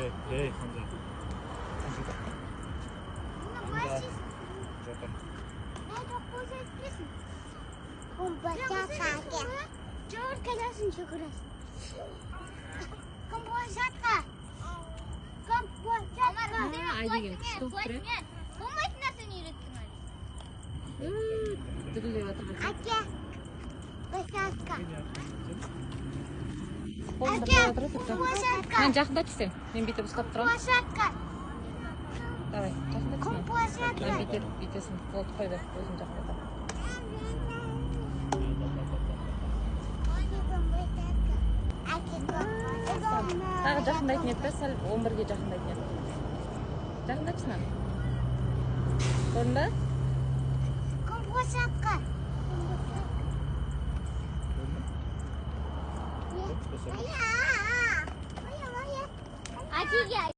Hamza. Мен жақында түсем. Мен бүйтіп ұстап тұрамын. Давай, жақында түсем. Мен бүйтесің. Болды қойды. Өзім жақында. Тағы жақындайтын еді, сәл 11-ге жақындайтын еді. Жақында түсінен. Көрдің бе? Aquí ya.